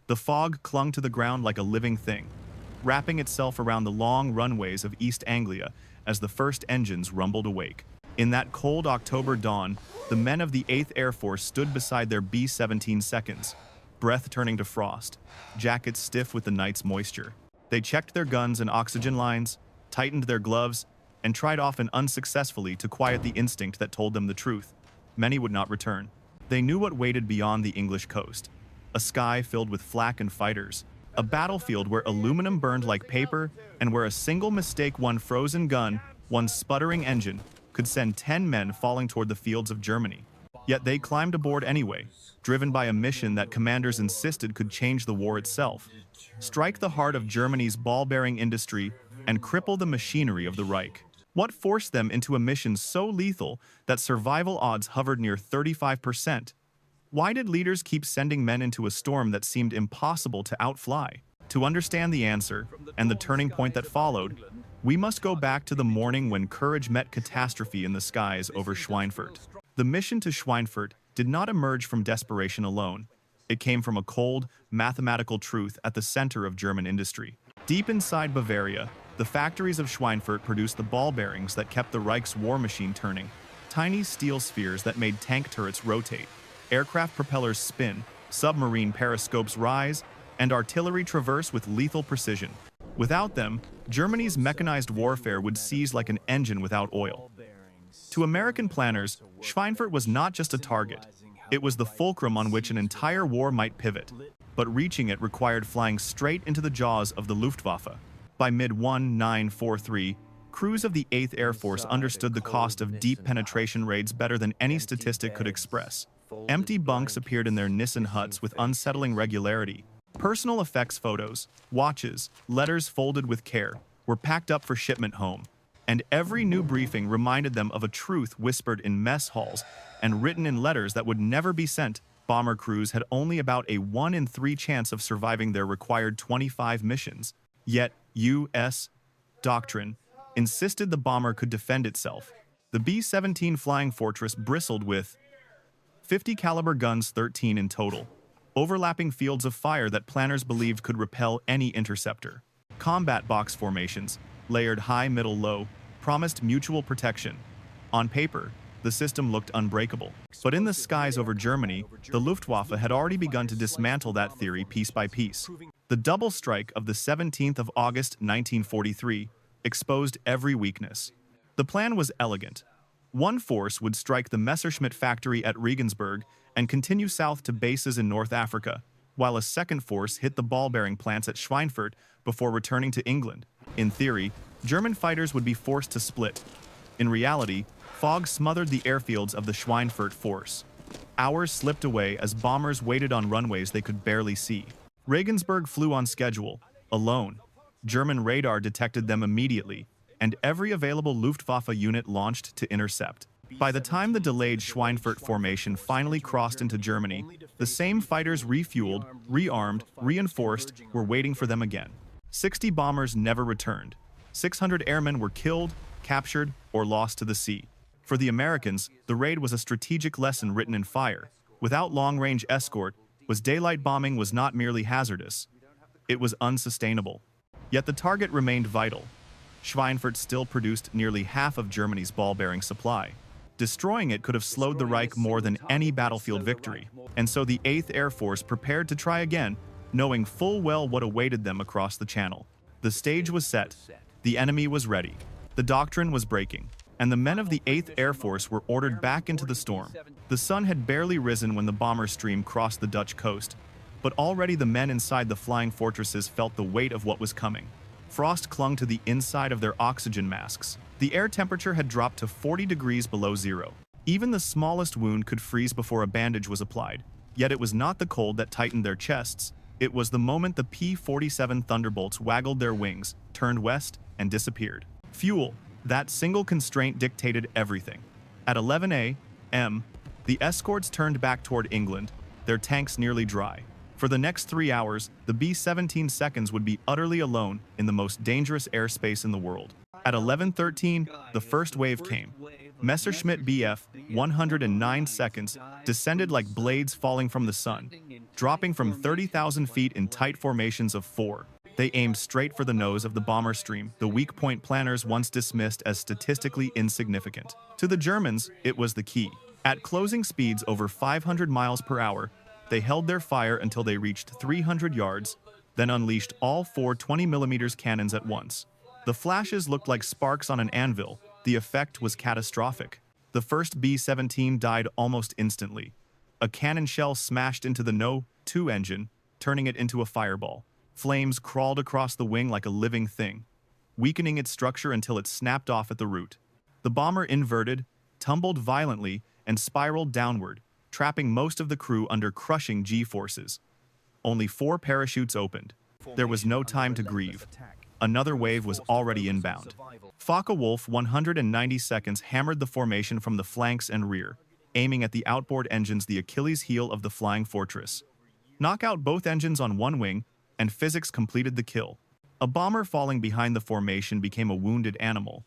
The fog clung to the ground like a living thing, wrapping itself around the long runways of East Anglia as the first engines rumbled awake. In that cold October dawn, the men of the 8th Air Force stood beside their B-17 seconds, breath turning to frost, jackets stiff with the night's moisture. They checked their guns and oxygen lines, tightened their gloves, and tried often unsuccessfully to quiet the instinct that told them the truth. Many would not return. They knew what waited beyond the English coast. A sky filled with flak and fighters. A battlefield where aluminum burned like paper and where a single mistake, one frozen gun, one sputtering engine, could send 10 men falling toward the fields of Germany. Yet they climbed aboard anyway, driven by a mission that commanders insisted could change the war itself, strike the heart of Germany's ball-bearing industry, and cripple the machinery of the Reich. What forced them into a mission so lethal that survival odds hovered near 35%? Why did leaders keep sending men into a storm that seemed impossible to outfly? To understand the answer, and the turning point that followed, we must go back to the morning when courage met catastrophe in the skies over Schweinfurt. The mission to Schweinfurt did not emerge from desperation alone. It came from a cold, mathematical truth at the center of German industry. Deep inside Bavaria, the factories of Schweinfurt produced the ball bearings that kept the Reich's war machine turning, tiny steel spheres that made tank turrets rotate, aircraft propellers spin, submarine periscopes rise, and artillery traverse with lethal precision. Without them, Germany's mechanized warfare would seize like an engine without oil. To American planners, Schweinfurt was not just a target. It was the fulcrum on which an entire war might pivot. But reaching it required flying straight into the jaws of the Luftwaffe. By mid-1943, crews of the 8th Air Force understood the cost of deep penetration raids better than any statistic could express. Empty bunks appeared in their Nissen huts with unsettling regularity. Personal effects photos, watches, letters folded with care were packed up for shipment home. And every new briefing reminded them of a truth whispered in mess halls and written in letters that would never be sent. Bomber crews had only about a 1 in 3 chance of surviving their required 25 missions. Yet, U.S. doctrine insisted the bomber could defend itself. The B-17 Flying Fortress bristled with 50 caliber guns, 13 in total, overlapping fields of fire that planners believed could repel any interceptor. Combat box formations, layered high, middle, low, promised mutual protection. On paper, the system looked unbreakable. But in the skies over Germany, the Luftwaffe had already begun to dismantle that theory piece by piece. The double strike of the 17th of August 1943 exposed every weakness. The plan was elegant. One force would strike the Messerschmitt factory at Regensburg and continue south to bases in North Africa, while a second force hit the ball-bearing plants at Schweinfurt before returning to England. In theory, German fighters would be forced to split. In reality, fog smothered the airfields of the Schweinfurt force. Hours slipped away as bombers waited on runways they could barely see. Regensburg flew on schedule, alone. German radar detected them immediately, and every available Luftwaffe unit launched to intercept. By the time the delayed Schweinfurt formation finally crossed into Germany, the same fighters refueled, rearmed, reinforced were waiting for them again. 60 bombers never returned. 600 airmen were killed, captured, or lost to the sea. For the Americans, the raid was a strategic lesson written in fire. Without long-range escort, daylight bombing was not merely hazardous. It was unsustainable. Yet the target remained vital. Schweinfurt still produced nearly half of Germany's ball-bearing supply. Destroying it could have slowed the Reich more than any battlefield victory. And so the 8th Air Force prepared to try again, knowing full well what awaited them across the channel. The stage was set. The enemy was ready. The doctrine was breaking. And the men of the 8th Air Force were ordered back into the storm. The sun had barely risen when the bomber stream crossed the Dutch coast, but already the men inside the flying fortresses felt the weight of what was coming. Frost clung to the inside of their oxygen masks. The air temperature had dropped to 40 degrees below zero. Even the smallest wound could freeze before a bandage was applied. Yet it was not the cold that tightened their chests. It was the moment the P-47 Thunderbolts waggled their wings, turned west, and disappeared. Fuel. That single constraint dictated everything. At 11 a.m., the escorts turned back toward England, their tanks nearly dry. For the next 3 hours, the B-17 seconds would be utterly alone in the most dangerous airspace in the world. At 11:13, the first wave came. Messerschmitt Bf 109 seconds descended like blades falling from the sun. Dropping from 30,000 feet in tight formations of 4, they aimed straight for the nose of the bomber stream, the weak point planners once dismissed as statistically insignificant. To the Germans, it was the key. At closing speeds over 500 miles per hour, they held their fire until they reached 300 yards, then unleashed all 4 20mm cannons at once. The flashes looked like sparks on an anvil. The effect was catastrophic. The first B-17 died almost instantly. A cannon shell smashed into the No. 2 engine, turning it into a fireball. Flames crawled across the wing like a living thing, weakening its structure until it snapped off at the root. The bomber inverted, tumbled violently, and spiraled downward, trapping most of the crew under crushing G-forces. Only 4 parachutes opened. There was no time to grieve. Another wave was already inbound. Focke-Wulf 190 seconds hammered the formation from the flanks and rear, aiming at the outboard engines, the Achilles heel of the flying fortress. Knock out both engines on one wing, and physics completed the kill. A bomber falling behind the formation became a wounded animal.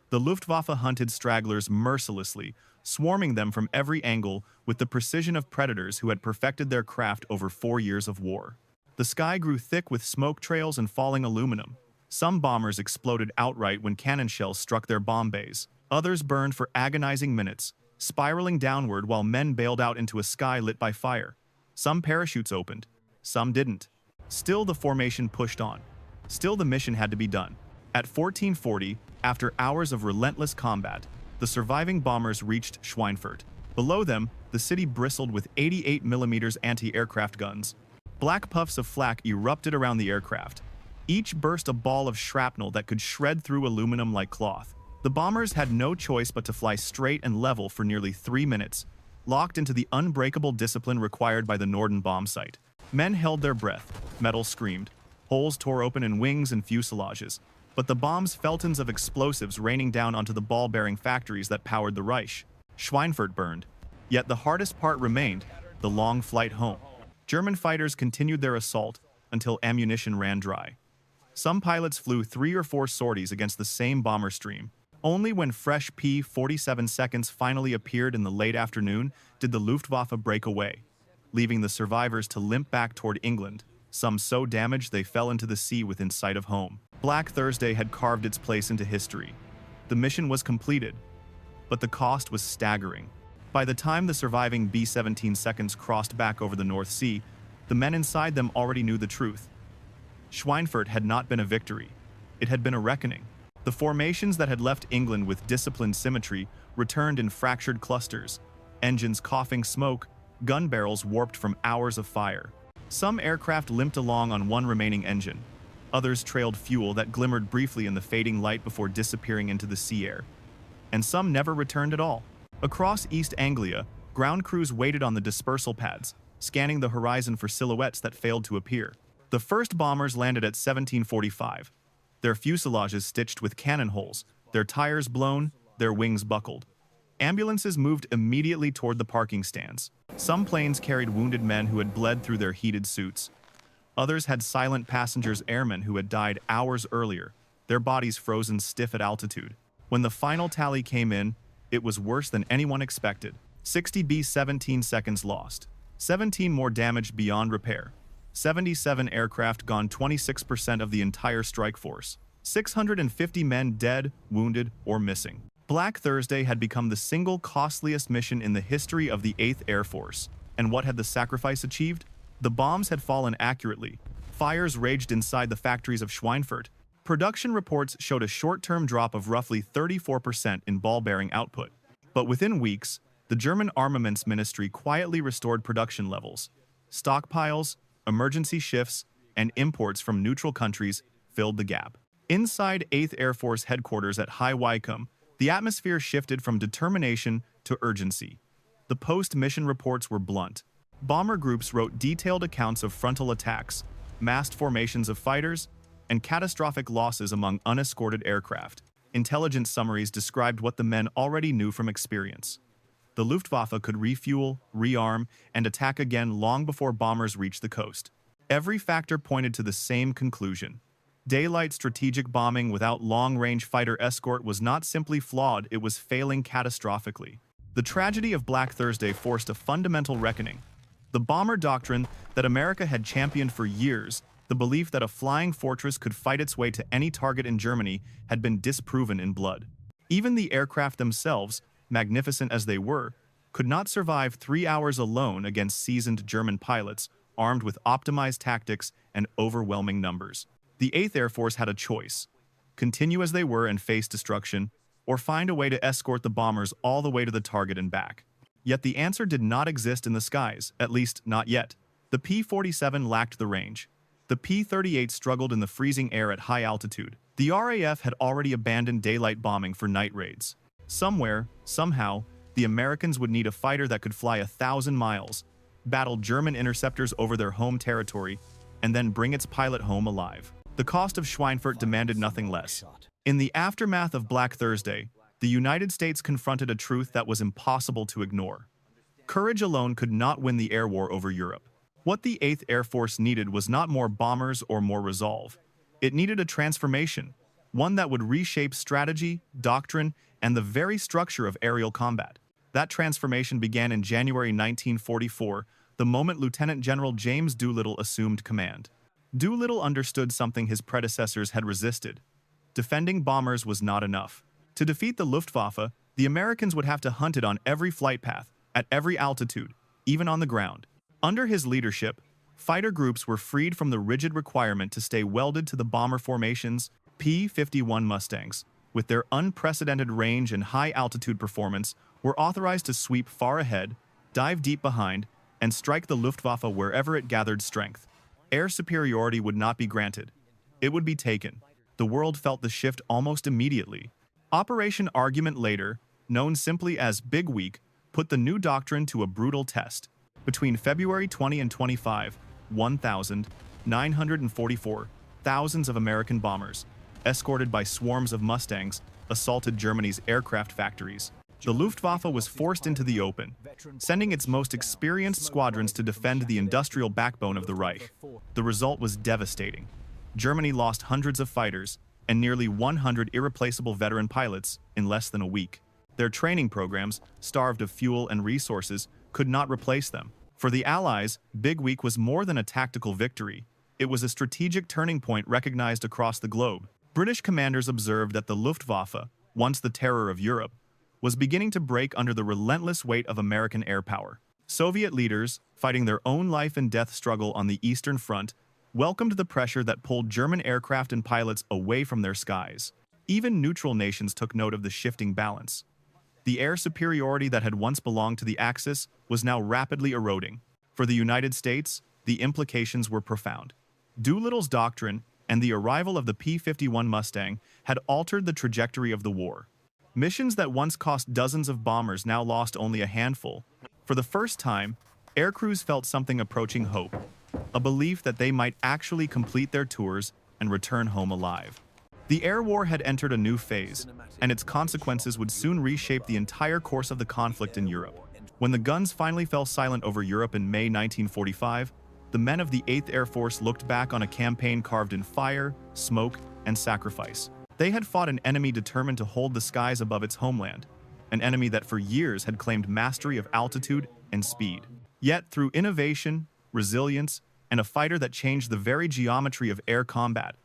The Luftwaffe hunted stragglers mercilessly, swarming them from every angle with the precision of predators who had perfected their craft over 4 years of war. The sky grew thick with smoke trails and falling aluminum. Some bombers exploded outright when cannon shells struck their bomb bays. Others burned for agonizing minutes, spiraling downward while men bailed out into a sky lit by fire. Some parachutes opened, some didn't. Still, the formation pushed on. Still, the mission had to be done. At 1440, after hours of relentless combat, the surviving bombers reached Schweinfurt. Below them, the city bristled with 88mm anti-aircraft guns. Black puffs of flak erupted around the aircraft. Each burst a ball of shrapnel that could shred through aluminum like cloth. The bombers had no choice but to fly straight and level for nearly 3 minutes, locked into the unbreakable discipline required by the Norden bomb site. Men held their breath, metal screamed, holes tore open in wings and fuselages, but the bombs fell tons of explosives raining down onto the ball-bearing factories that powered the Reich. Schweinfurt burned. Yet the hardest part remained, the long flight home. German fighters continued their assault until ammunition ran dry. Some pilots flew 3 or 4 sorties against the same bomber stream. Only when fresh P-47 seconds finally appeared in the late afternoon did the Luftwaffe break away, leaving the survivors to limp back toward England, some so damaged they fell into the sea within sight of home. Black Thursday had carved its place into history. The mission was completed, but the cost was staggering. By the time the surviving B-17 seconds crossed back over the North Sea, the men inside them already knew the truth. Schweinfurt had not been a victory. It had been a reckoning. The formations that had left England with disciplined symmetry returned in fractured clusters, engines coughing smoke, gun barrels warped from hours of fire. Some aircraft limped along on one remaining engine. Others trailed fuel that glimmered briefly in the fading light before disappearing into the sea air. And some never returned at all. Across East Anglia, ground crews waited on the dispersal pads, scanning the horizon for silhouettes that failed to appear. The first bombers landed at 1745, their fuselages stitched with cannon holes, their tires blown, their wings buckled. Ambulances moved immediately toward the parking stands. Some planes carried wounded men who had bled through their heated suits. Others had silent passengers, airmen who had died hours earlier, their bodies frozen stiff at altitude. When the final tally came in, it was worse than anyone expected. 60 B-17 seconds lost, 17 more damaged beyond repair, 77 aircraft gone, 26% of the entire strike force, 650 men dead, wounded, or missing. Black Thursday had become the single costliest mission in the history of the 8th Air Force. And what had the sacrifice achieved? The bombs had fallen accurately. Fires raged inside the factories of Schweinfurt. Production reports showed a short-term drop of roughly 34% in ball-bearing output. But within weeks, the German Armaments Ministry quietly restored production levels. Stockpiles, emergency shifts, and imports from neutral countries filled the gap. Inside 8th Air Force headquarters at High Wycombe, the atmosphere shifted from determination to urgency. The post-mission reports were blunt. Bomber groups wrote detailed accounts of frontal attacks, massed formations of fighters, and catastrophic losses among unescorted aircraft. Intelligence summaries described what the men already knew from experience. The Luftwaffe could refuel, rearm, and attack again long before bombers reached the coast. Every factor pointed to the same conclusion. Daylight strategic bombing without long-range fighter escort was not simply flawed, it was failing catastrophically. The tragedy of Black Thursday forced a fundamental reckoning. The bomber doctrine that America had championed for years, the belief that a flying fortress could fight its way to any target in Germany, had been disproven in blood. Even the aircraft themselves, magnificent as they were, could not survive 3 hours alone against seasoned German pilots armed with optimized tactics and overwhelming numbers. The 8th Air Force had a choice: continue as they were and face destruction, or find a way to escort the bombers all the way to the target and back. Yet the answer did not exist in the skies, at least not yet. The P-47 lacked the range. The P-38 struggled in the freezing air at high altitude. The RAF had already abandoned daylight bombing for night raids. Somewhere, somehow, the Americans would need a fighter that could fly 1,000 miles, battle German interceptors over their home territory, and then bring its pilot home alive. The cost of Schweinfurt demanded nothing less. In the aftermath of Black Thursday, the United States confronted a truth that was impossible to ignore. Courage alone could not win the air war over Europe. What the 8th Air Force needed was not more bombers or more resolve. It needed a transformation, one that would reshape strategy, doctrine, and the very structure of aerial combat. That transformation began in January 1944, the moment Lieutenant General James Doolittle assumed command. Doolittle understood something his predecessors had resisted. Defending bombers was not enough. To defeat the Luftwaffe, the Americans would have to hunt it on every flight path, at every altitude, even on the ground. Under his leadership, fighter groups were freed from the rigid requirement to stay welded to the bomber formations. P-51 Mustangs, with their unprecedented range and high-altitude performance, were authorized to sweep far ahead, dive deep behind, and strike the Luftwaffe wherever it gathered strength. Air superiority would not be granted. It would be taken. The world felt the shift almost immediately. Operation Argument Later, known simply as Big Week, put the new doctrine to a brutal test. Between February 20 and 25, 1,944 thousands of American bombers, escorted by swarms of Mustangs, assaulted Germany's aircraft factories. The Luftwaffe was forced into the open, sending its most experienced squadrons to defend the industrial backbone of the Reich. The result was devastating. Germany lost hundreds of fighters and nearly 100 irreplaceable veteran pilots in less than a week. Their training programs, starved of fuel and resources, could not replace them. For the Allies, Big Week was more than a tactical victory. It was a strategic turning point recognized across the globe. British commanders observed that the Luftwaffe, once the terror of Europe, was beginning to break under the relentless weight of American air power. Soviet leaders, fighting their own life and death struggle on the Eastern Front, welcomed the pressure that pulled German aircraft and pilots away from their skies. Even neutral nations took note of the shifting balance. The air superiority that had once belonged to the Axis was now rapidly eroding. For the United States, the implications were profound. Doolittle's doctrine and the arrival of the P-51 Mustang had altered the trajectory of the war. Missions that once cost dozens of bombers now lost only a handful. For the first time, aircrews felt something approaching hope, a belief that they might actually complete their tours and return home alive. The air war had entered a new phase, and its consequences would soon reshape the entire course of the conflict in Europe. When the guns finally fell silent over Europe in May 1945, the men of the 8th Air Force looked back on a campaign carved in fire, smoke, and sacrifice. They had fought an enemy determined to hold the skies above its homeland, an enemy that for years had claimed mastery of altitude and speed. Yet, through innovation, resilience, and a fighter that changed the very geometry of air combat,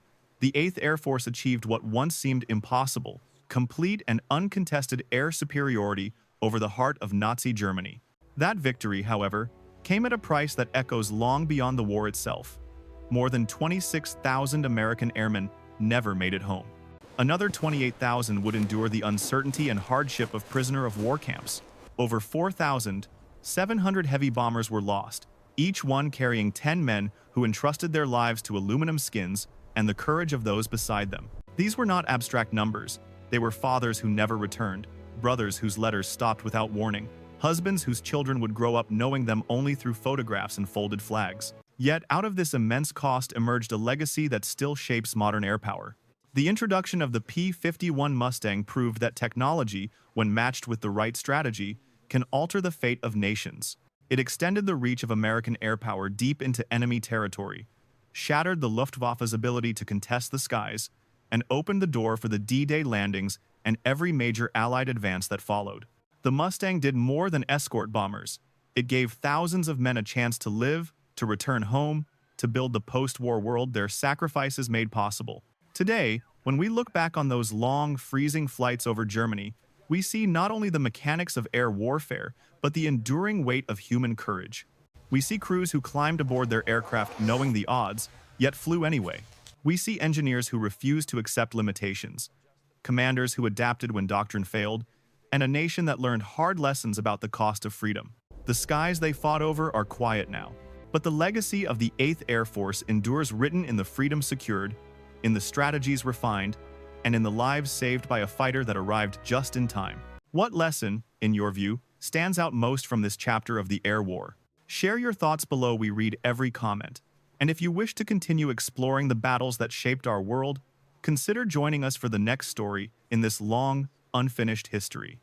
the 8th Air Force achieved what once seemed impossible: complete and uncontested air superiority over the heart of Nazi Germany. That victory, however, came at a price that echoes long beyond the war itself. More than 26,000 American airmen never made it home. Another 28,000 would endure the uncertainty and hardship of prisoner of war camps. Over 4,700 heavy bombers were lost, each one carrying 10 men who entrusted their lives to aluminum skins and the courage of those beside them. These were not abstract numbers. They were fathers who never returned, brothers whose letters stopped without warning, husbands whose children would grow up knowing them only through photographs and folded flags. Yet out of this immense cost emerged a legacy that still shapes modern air power. The introduction of the P-51 Mustang proved that technology, when matched with the right strategy, can alter the fate of nations. It extended the reach of American air power deep into enemy territory, shattered the Luftwaffe's ability to contest the skies, and opened the door for the D-Day landings and every major Allied advance that followed. The Mustang did more than escort bombers. It gave thousands of men a chance to live, to return home, to build the post-war world their sacrifices made possible. Today, when we look back on those long, freezing flights over Germany, we see not only the mechanics of air warfare, but the enduring weight of human courage. We see crews who climbed aboard their aircraft knowing the odds, yet flew anyway. We see engineers who refused to accept limitations, commanders who adapted when doctrine failed, and a nation that learned hard lessons about the cost of freedom. The skies they fought over are quiet now, but the legacy of the 8th Air Force endures, written in the freedom secured, in the strategies refined, and in the lives saved by a fighter that arrived just in time. What lesson, in your view, stands out most from this chapter of the air war? Share your thoughts below. We read every comment. And if you wish to continue exploring the battles that shaped our world, consider joining us for the next story in this long, unfinished history.